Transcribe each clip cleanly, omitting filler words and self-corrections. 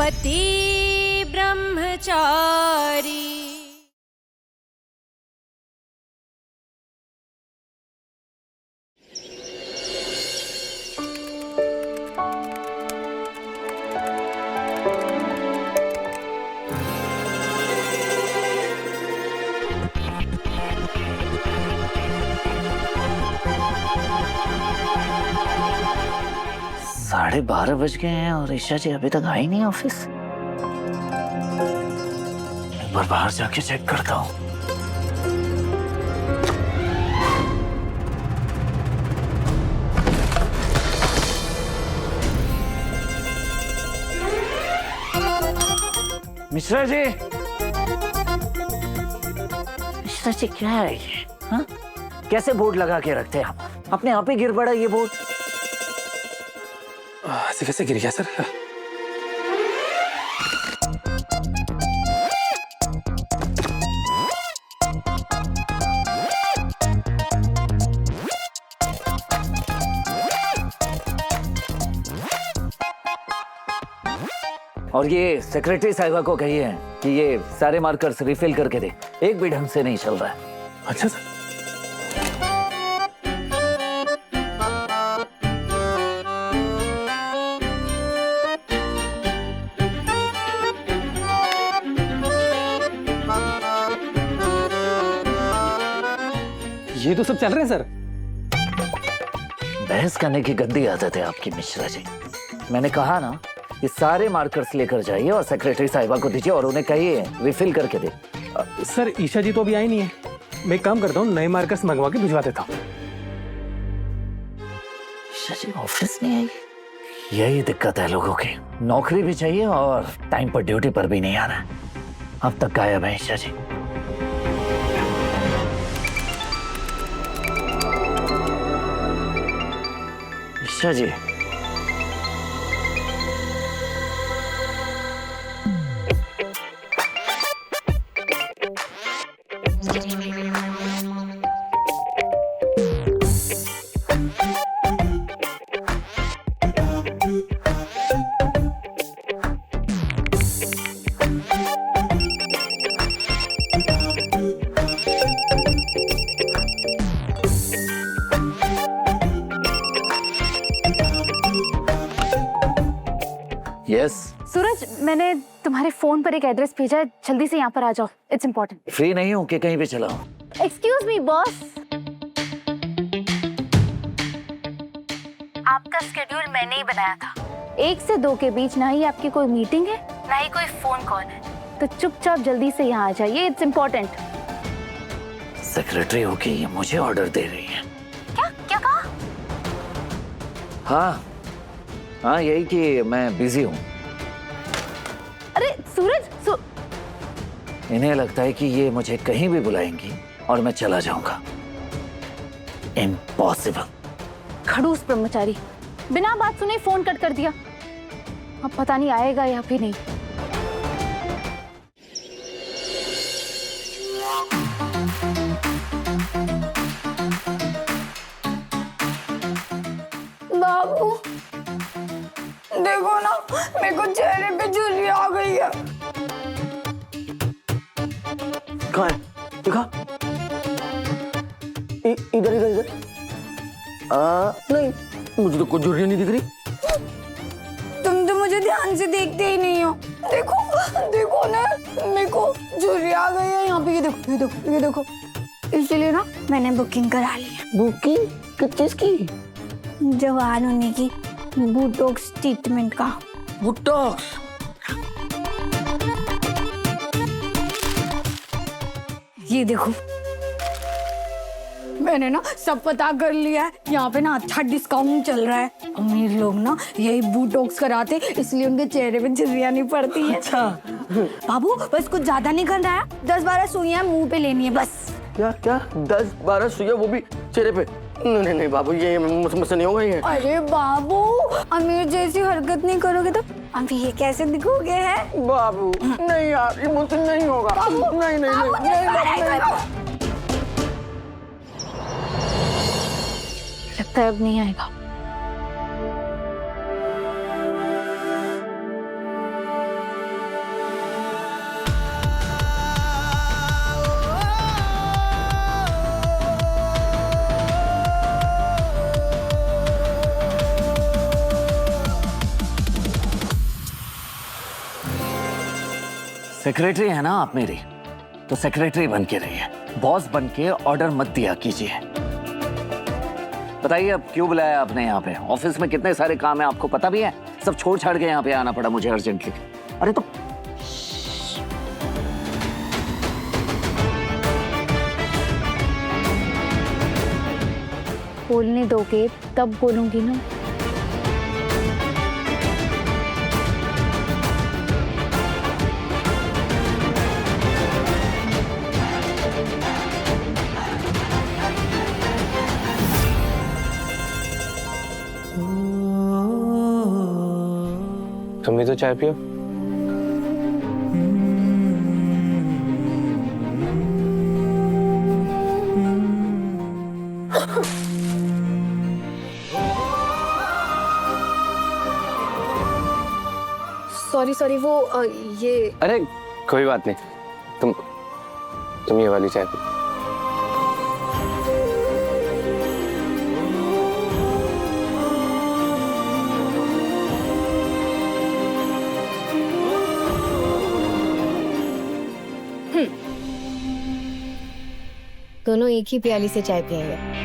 पति ब्रह्मचारी। साढ़े 12 बज गए हैं और ईशा जी अभी तक आई नहीं ऑफिस। एक बार बाहर जाके चेक करता हूँ। मिश्रा जी, मिश्रा जी क्या है ये? हाँ? कैसे बोर्ड लगा के रखते हैं आप? अपने आप ही गिर पड़ा ये बोर्ड। ऐसे कैसे गिर गया सर? और ये सेक्रेटरी साहिबा को कहिए कि ये सारे मार्कर्स रिफिल करके दे, एक भी ढंग से नहीं चल रहा है। अच्छा सर। ये तो सब चल रहे हैं सर। बहस करने की गंदी आदत है आपकी मिश्रा जी। मैंने कहा ना, ये सारे मार्कर्स लेकर जाइए और सेक्रेटरी साहिबा को दीजिए और उन्हें कहिए रिफिल करके दे। सर ईशा जी तो अभी आई नहीं है, मैं एक काम करता हूँ, नए मार्कर्स मंगवा के भिजवा देता हूँ। ईशा जी ऑफिस नहीं आई, यही दिक्कत है लोगों की। नौकरी भी चाहिए और टाइम पर ड्यूटी पर भी नहीं आना। अब तक गायब है ईशा जी। ईशा जी, यस। सूरज, मैंने तुम्हारे फोन पर एक एड्रेस भेजा है, जल्दी से यहाँ पर आ जाओ, इट्स इम्पोर्टेंट। फ्री नहीं हूँ कि कहीं भी चला हूँ। एक्सक्यूज मी बॉस, आपका शेड्यूल मैंने ही बनाया था। 1 से 2 के बीच ना ही आपकी कोई मीटिंग है, ना ही कोई फोन कॉल है, तो चुपचाप जल्दी से यहाँ आ जाइए, इट्स इम्पोर्टेंट। सेक्रेटरी होके ये मुझे ऑर्डर दे रही है। क्या क्या कहा? हाँ हाँ, यही कि मैं बिजी हूँ। अरे सूरज, इन्हें लगता है कि ये मुझे कहीं भी बुलाएंगी और मैं चला जाऊंगा। इम्पॉसिबल। खड़ूस ब्रह्मचारी, बिना बात सुने फोन कट कर दिया। अब पता नहीं आएगा या फिर नहीं। बाबू देखो ना, मेरे को चेहरे पे झुर्री आ गई है। कहाँ है? दिखा। इधर इधर इधर। नहीं, मुझे तो कोई झुर्रियाँ नहीं दिख रही। तुम तो मुझे ध्यान से देखते ही नहीं हो। देखो देखो ना, मेरे को झुर्री आ गई है यहाँ पे। ये देखो ये देखो ये देखो। इसलिए ना मैंने बुकिंग करा ली है। बुकिंग किस चीज की? जवान होने की, बोटॉक्स ट्रीटमेंट का। बोटॉक्स? ये देखो, मैंने ना सब पता कर लिया है। यहाँ पे ना अच्छा डिस्काउंट चल रहा है। अमीर लोग ना यही बोटॉक्स कराते, इसलिए उनके चेहरे पे झुर्रियाँ नहीं पड़ती हैं। अच्छा बाबू बस कुछ ज्यादा नहीं करना है, 10-12 सुइयां मुंह पे लेनी है बस। क्या क्या 10-12 सुइयां, वो भी चेहरे पे? नहीं नहीं बाबू, ये मुझसे नहीं होगा ये। अरे बाबू, अमीर जैसी हरकत नहीं करोगे तो अभी ये कैसे दिखोगे हैं? बाबू नहीं यार, ये मुझसे नहीं होगा। नहीं नहीं नहीं। लगता है अब नहीं आएगा। सेक्रेटरी है ना आप मेरी, तो सेक्रेटरी बन के रहिए, बॉस बन के ऑर्डर मत दिया कीजिए। बताइए अब क्यों बुलाया आपने यहाँ पे? ऑफिस में कितने सारे काम है आपको पता भी है? सब छोड़ छाड़ के यहाँ पे आना पड़ा मुझे अर्जेंटली। अरे तो बोलने दोगे तब बोलूंगी ना। तुम भी तो चाय पियो। सॉरी वो ये अरे कोई बात नहीं, तुम ये वाली चाय पियो। दोनों एक ही प्याली से चाय पिएंगे।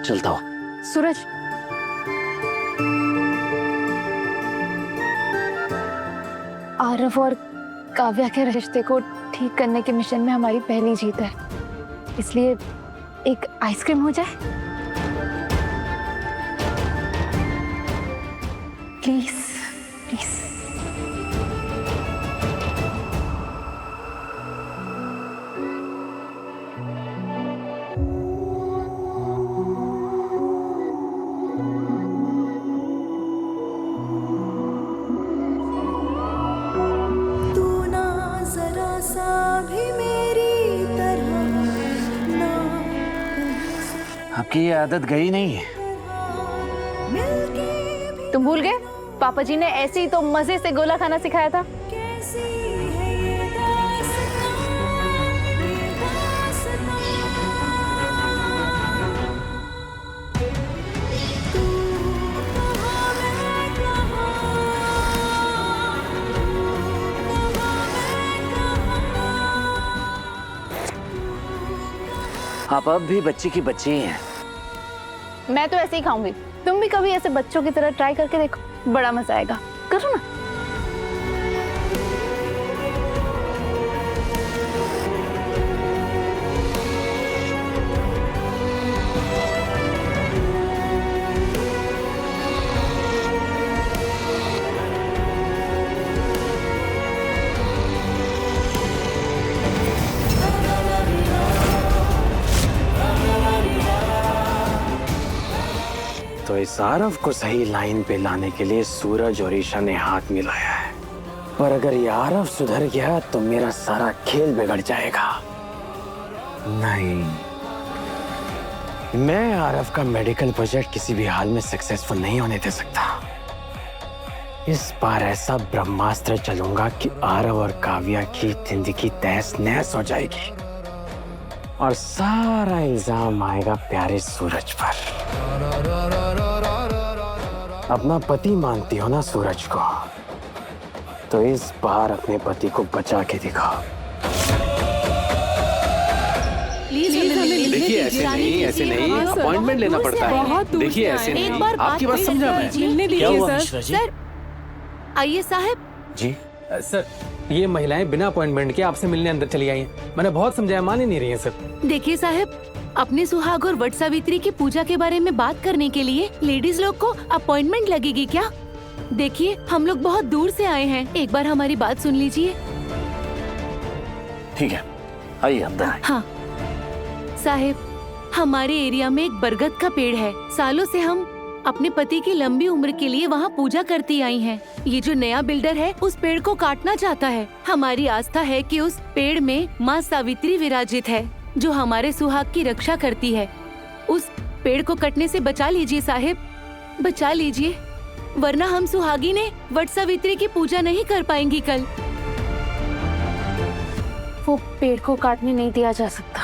चलता हूँ। सूरज, आरव और काव्या के रिश्ते को ठीक करने के मिशन में हमारी पहली जीत है, इसलिए एक आइसक्रीम हो जाए प्लीज प्लीज। आपकी ये आदत गई नहीं है। तुम भूल गए पापा जी ने ऐसे ही तो मजे से गोला खाना सिखाया था। आप अब भी बच्ची की बच्ची ही हैं। मैं तो ऐसे ही खाऊंगी, तुम भी कभी ऐसे बच्चों की तरह ट्राई करके देखो, बड़ा मजा आएगा। करो ना। तो इस आरव को सही लाइन पे लाने के लिए सूरज और ईशा ने हाथ मिलाया है, और अगर ये आरव सुधर गया तो मेरा सारा खेल बिगड़ जाएगा। नहीं, मैं आरव का मेडिकल प्रोजेक्ट किसी भी हाल में सक्सेसफुल नहीं होने दे सकता। इस बार ऐसा ब्रह्मास्त्र चलूंगा कि आरव और काव्या की जिंदगी तहस नहस हो जाएगी और सारा इल्जाम आएगा प्यारे सूरज पर। अपना पति मानती हो ना सूरज को, तो इस बार अपने पति को बचा के दिखाओ। देखिए ऐसे नहीं अपॉइंटमेंट लेना पड़ता है। देखिए ऐसे नहीं, आपकी बात समझा मैं। क्या हुआ मिश्रा जी? सर आइए साहब। जी सर ये महिलाएं बिना अपॉइंटमेंट के आपसे मिलने अंदर चली आई हैं। मैंने बहुत समझाया, मान ही नहीं रही हैं सर। देखिए साहब, अपने सुहाग और वट सावित्री की पूजा के बारे में बात करने के लिए लेडीज लोग को अपॉइंटमेंट लगेगी क्या? देखिए, हम लोग बहुत दूर से आए हैं, एक बार हमारी बात सुन लीजिए। ठीक है, आइए अंदर आइए। हाँ साहब, हमारे एरिया में एक बरगद का पेड़ है। सालों से हम अपने पति की लंबी उम्र के लिए वहाँ पूजा करती आई हैं। ये जो नया बिल्डर है उस पेड़ को काटना चाहता है। हमारी आस्था है कि उस पेड़ में माँ सावित्री विराजित है, जो हमारे सुहाग की रक्षा करती है। उस पेड़ को कटने से बचा लीजिए साहब, बचा लीजिए, वरना हम सुहागी ने वट सावित्री की पूजा नहीं कर पाएंगी कल। वो पेड़ को काटने नहीं दिया जा सकता।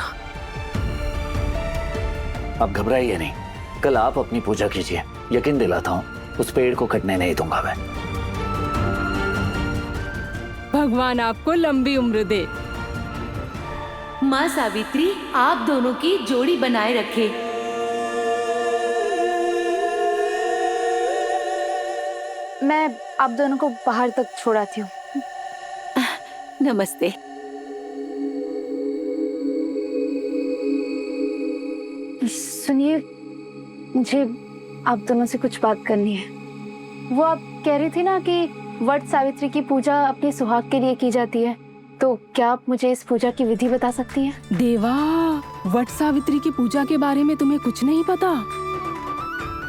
आप घबराइए नहीं, कल आप अपनी पूजा कीजिए, यकीन दिलाता हूँ उस पेड़ को कटने नहीं दूंगा मैं। भगवान आपको लंबी उम्र दे। माँ सावित्री आप दोनों की जोड़ी बनाए रखे। मैं आप दोनों को बाहर तक छोड़ाती हूँ। नमस्ते। सुनिए, मुझे आप दोनों से कुछ बात करनी है। वो आप कह रही थी ना कि वट सावित्री की पूजा अपने सुहाग के लिए की जाती है, तो क्या आप मुझे इस पूजा की विधि बता सकती हैं? देवा, वट सावित्री की पूजा के बारे में तुम्हें कुछ नहीं पता?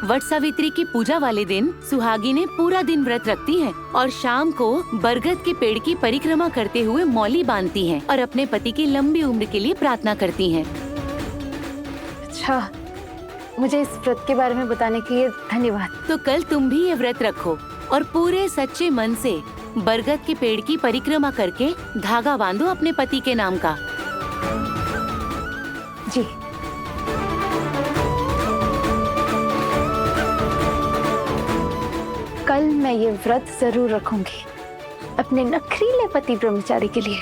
वट सावित्री की पूजा वाले दिन सुहागिनें पूरा दिन व्रत रखती हैं और शाम को बरगद के पेड़ की परिक्रमा करते हुए मौली बांधती हैं और अपने पति की लंबी उम्र के लिए प्रार्थना करती हैं। अच्छा, मुझे इस व्रत के बारे में बताने के लिए धन्यवाद। तो कल तुम भी ये व्रत रखो और पूरे सच्चे मन से बरगद के पेड़ की परिक्रमा करके धागा बांधो अपने पति के नाम का। जी। कल मैं ये व्रत जरूर रखूंगी अपने नखरीले पति ब्रह्मचारी के लिए।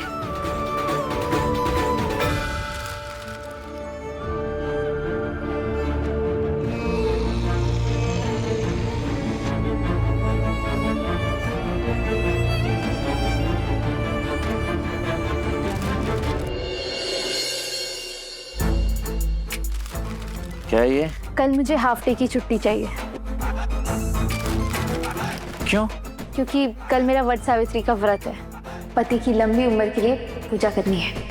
क्या ये? कल मुझे हाफ डे की छुट्टी चाहिए। क्यों? क्योंकि कल मेरा वट सावित्री का व्रत है। पति की लंबी उम्र के लिए पूजा करनी है।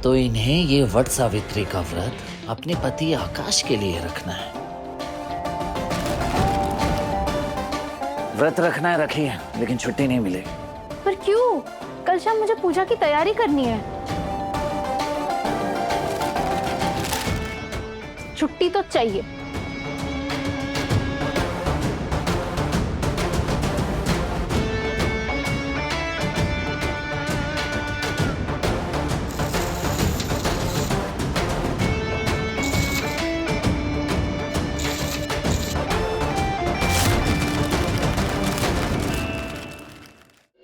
तो इन्हें ये वट सावित्री का व्रत अपने पति आकाश के लिए रखना है। व्रत रखना है रखिए, लेकिन छुट्टी नहीं मिलेगी। पर क्यों? कल शाम मुझे पूजा की तैयारी करनी है। छुट्टी तो चाहिए।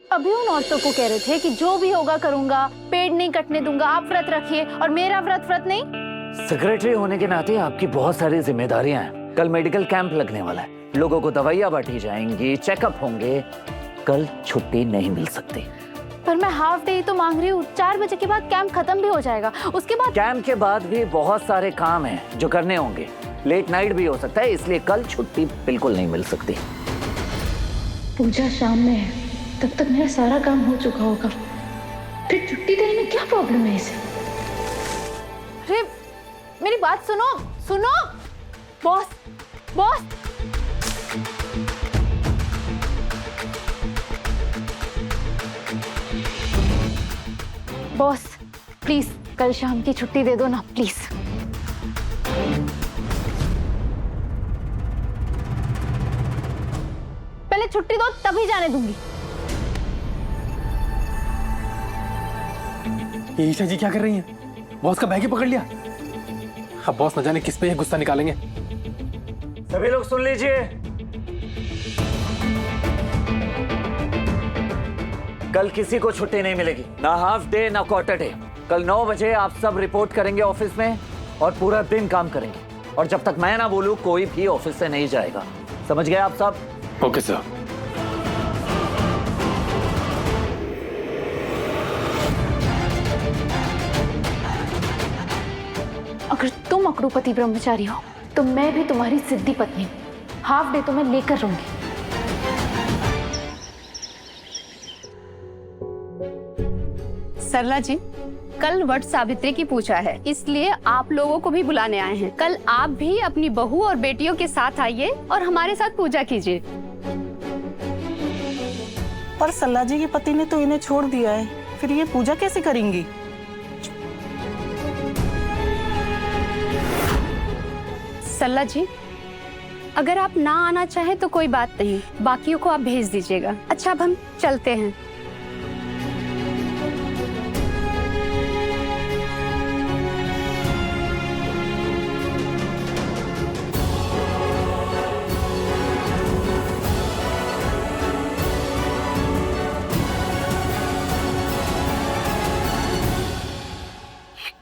अभी उन औरतों को कह रहे थे कि जो भी होगा करूंगा, पेड़ नहीं कटने दूंगा, आप व्रत रखिए, और मेरा व्रत नहीं। सेक्रेटरी होने के नाते आपकी बहुत सारी जिम्मेदारियां हैं। कल मेडिकल कैंप लगने वाला है, लोगों को दवाइयां बांटी जाएंगी, चेकअप होंगे। कल छुट्टी नहीं मिल सकती। पर मैं हाफ डे ही तो मांग रही हूँ। 4 बजे के बाद कैंप खत्म भी हो जाएगा, उसके बाद कैंप के बाद भी बहुत सारे काम हैं जो करने होंगे। लेट नाइट भी हो सकता है, इसलिए कल छुट्टी बिल्कुल नहीं मिल सकती। पूजा शाम में है, तब तक मेरा सारा काम हो चुका होगा, फिर छुट्टी देने में क्या प्रॉब्लम है इसे? अरे मेरी बात सुनो, सुनो बॉस, बॉस। बॉस प्लीज कल शाम की छुट्टी दे दो ना प्लीज। पहले छुट्टी दो तभी जाने दूंगी। ये ईशा जी क्या कर रही हैं? बॉस का बैग ही पकड़ लिया। अब बॉस न जाने किस पे ये गुस्सा निकालेंगे। सभी लोग सुन लीजिए, कल किसी को छुट्टी नहीं मिलेगी, ना हाफ डे ना क्वार्टर डे। कल 9 बजे आप सब रिपोर्ट करेंगे ऑफिस में और पूरा दिन काम करेंगे। और जब तक मैं ना बोलूं कोई भी ऑफिस से नहीं जाएगा। समझ गए आप सब? Okay sir. अगर तुम अकड़ूपति ब्रह्मचारी हो तो मैं भी तुम्हारी सिद्धि पत्नी हूँ। हाफ डे तो मैं लेकर रहूंगी। सरला जी, कल वट सावित्री की पूजा है, इसलिए आप लोगों को भी बुलाने आए हैं। कल आप भी अपनी बहू और बेटियों के साथ आइए और हमारे साथ पूजा कीजिए। पर सरला जी के पति ने तो इन्हें छोड़ दिया है, फिर ये पूजा कैसे करेंगी? सरला जी, अगर आप ना आना चाहें तो कोई बात नहीं, बाकियों को आप भेज दीजिएगा। अच्छा, अब हम चलते हैं।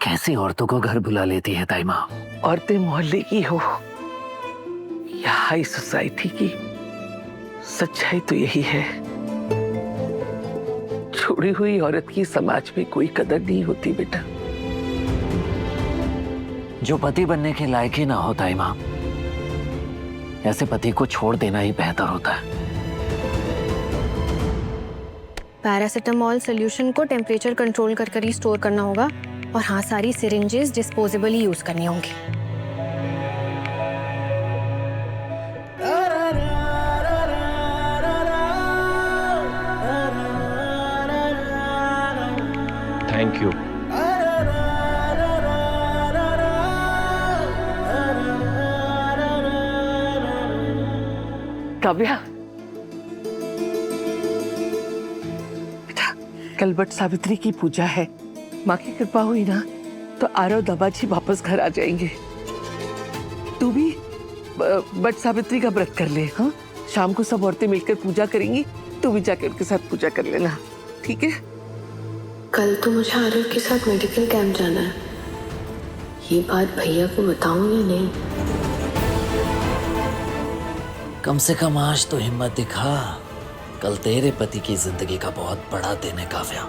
कैसी औरतों को घर बुला लेती है ताई माँ। औरतें मोहल्ले की हो या हाई सोसाइटी की, सच्चाई तो यही है, छोड़ी हुई औरत की समाज में कोई कदर नहीं होती बेटा। जो पति बनने के लायक ही ना हो ताई माँ, ऐसे पति को छोड़ देना ही बेहतर होता है। पैरासिटामोल सोल्यूशन को टेम्परेचर कंट्रोल कर ही स्टोर करना होगा। और हाँ, सारी सिरिंजेस डिस्पोजेबल ही यूज करनी होंगी। Thank you. काव्या, बेटा कल वट सावित्री की पूजा है, माँ की कृपा हुई ना तो आरव दादा जी वापस घर आ जाएंगे। तू भी वट सावित्री का व्रत कर ले। हाँ, शाम को सब औरतें मिलकर पूजा करेंगी, तू भी जाके उनके साथ पूजा कर लेना, ठीक है? कल तो मुझे आरव के साथ मेडिकल कैंप जाना है, ये बात भैया को बताऊं या नहीं? कम से कम आज तो हिम्मत दिखा। कल तेरे पति की जिंदगी का बहुत बड़ा दिन है काव्या।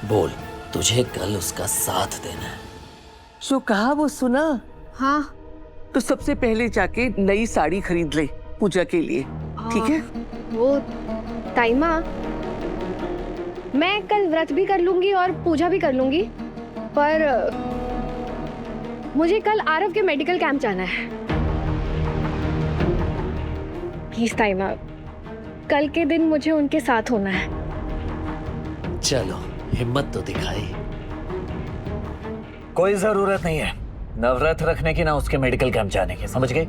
बोल, तुझे कल उसका साथ देना है। जो कहा वो सुना? हाँ। तो सबसे पहले जाके नई साड़ी खरीद ले पूजा के लिए, ठीक है? वो ताई माँ, मैं कल व्रत भी कर लूंगी और पूजा भी कर लूंगी, पर मुझे कल आरव के मेडिकल कैंप जाना है। प्लीज ताई माँ, कल के दिन मुझे उनके साथ होना है। चलो, हिम्मत तो दिखाई। कोई जरूरत नहीं है न व्रत रखने की ना उसके मेडिकल कैंप जाने की, समझ गए?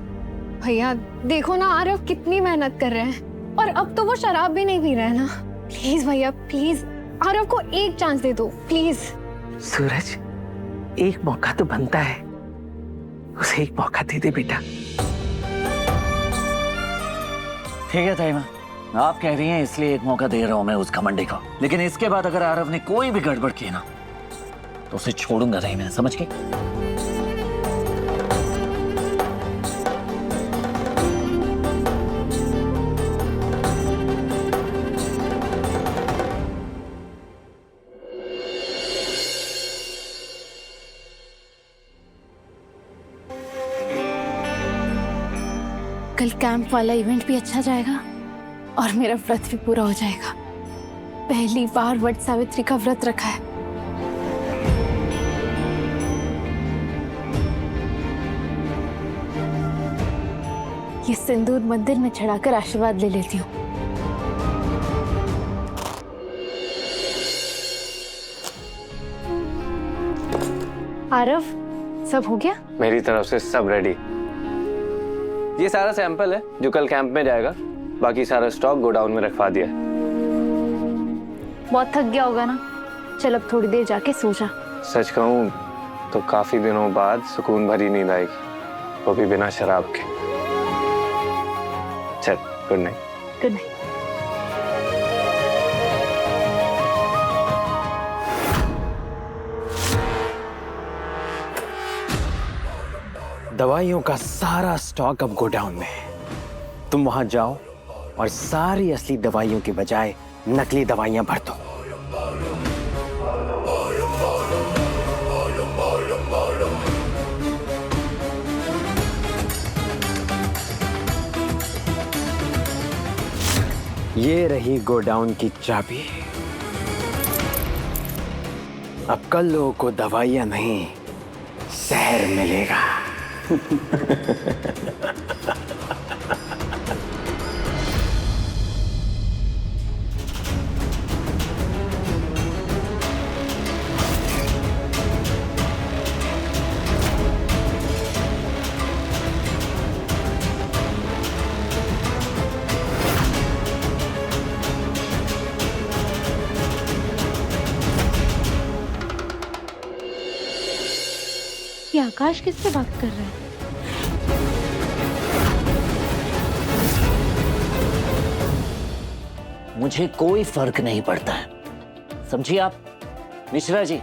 भैया देखो ना, आरव कितनी मेहनत कर रहे हैं और अब तो वो शराब भी नहीं पी रहे हैं ना। प्लीज भैया, प्लीज आरव को एक चांस दे दो, प्लीज। सूरज, एक मौका तो बनता है, उसे एक मौका दे दे बेटा। ठीक है ताई माँ, आप कह रही हैं इसलिए एक मौका दे रहा हूं मैं उस घमंडी को। लेकिन इसके बाद अगर आरव ने कोई भी गड़बड़ की ना तो उसे छोड़ूंगा नहीं मैं, समझ गई? कल कैंप वाला इवेंट भी अच्छा जाएगा और मेरा व्रत भी पूरा हो जाएगा। पहली बार वट सावित्री का व्रत रखा है। ये सिंदूर मंदिर में चढ़ाकर आशीर्वाद ले लेती हूँ। आरव, सब हो गया? मेरी तरफ से सब रेडी। ये सारा सैंपल है जो कल कैंप में जाएगा, बाकी सारा स्टॉक गोडाउन में रखवा दिया है। बहुत थक गया होगा ना, चल अब थोड़ी देर जाके सो जा। सच कहूं तो काफी दिनों बाद सुकून भरी नींद आएगी, वो भी बिना शराब के। चल, गुड नाइट। Good night. दवाइयों का सारा स्टॉक अब गोडाउन में है। तुम वहां जाओ और सारी असली दवाइयों की बजाय नकली दवाइयां भर दो। ये रही गोडाउन की चाबी। अब कल लोगों को दवाइयां नहीं, जहर मिलेगा। ये आकाश किससे बात कर रहा है? मुझे कोई फर्क नहीं पड़ता है, समझिए आप। मिश्रा जी,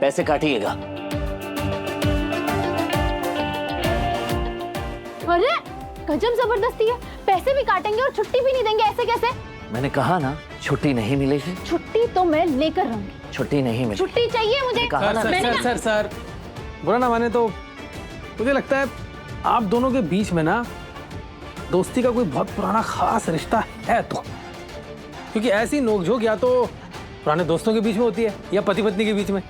पैसे काटिएगा। अरे गजब जबरदस्ती है, पैसे भी काटेंगे और छुट्टी भी नहीं देंगे, ऐसे कैसे? मैंने कहा ना, छुट्टी नहीं मिलेगी। छुट्टी तो मैं लेकर रहूंगी। छुट्टी नहीं मिलेगी। छुट्टी चाहिए मुझे। कहा ना। सर बुरा ना माने तो मुझे लगता है आप दोनों के बीच में ना दोस्ती का कोई बहुत पुराना खास रिश्ता है, तो क्योंकि ऐसी नोकझोंक या तो पुराने दोस्तों के बीच में होती है या पति पत्नी के बीच में।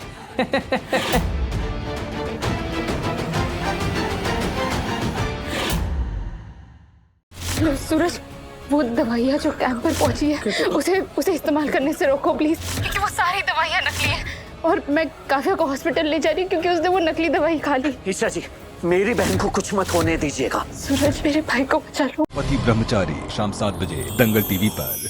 सूरज, वो दवाइयाँ जो कैंप पर पहुंची है उसे इस्तेमाल करने से रोको प्लीज, क्योंकि वो सारी दवाइयाँ नकली है और मैं काव्या को हॉस्पिटल ले जा रही हूँ क्योंकि उसने वो नकली दवाई खा ली। ईशा जी, मेरी बहन को कुछ मत होने दीजिएगा। सूरज, मेरे भाई को बचा लो। पति ब्रह्मचारी, शाम 7 बजे दंगल टीवी पर।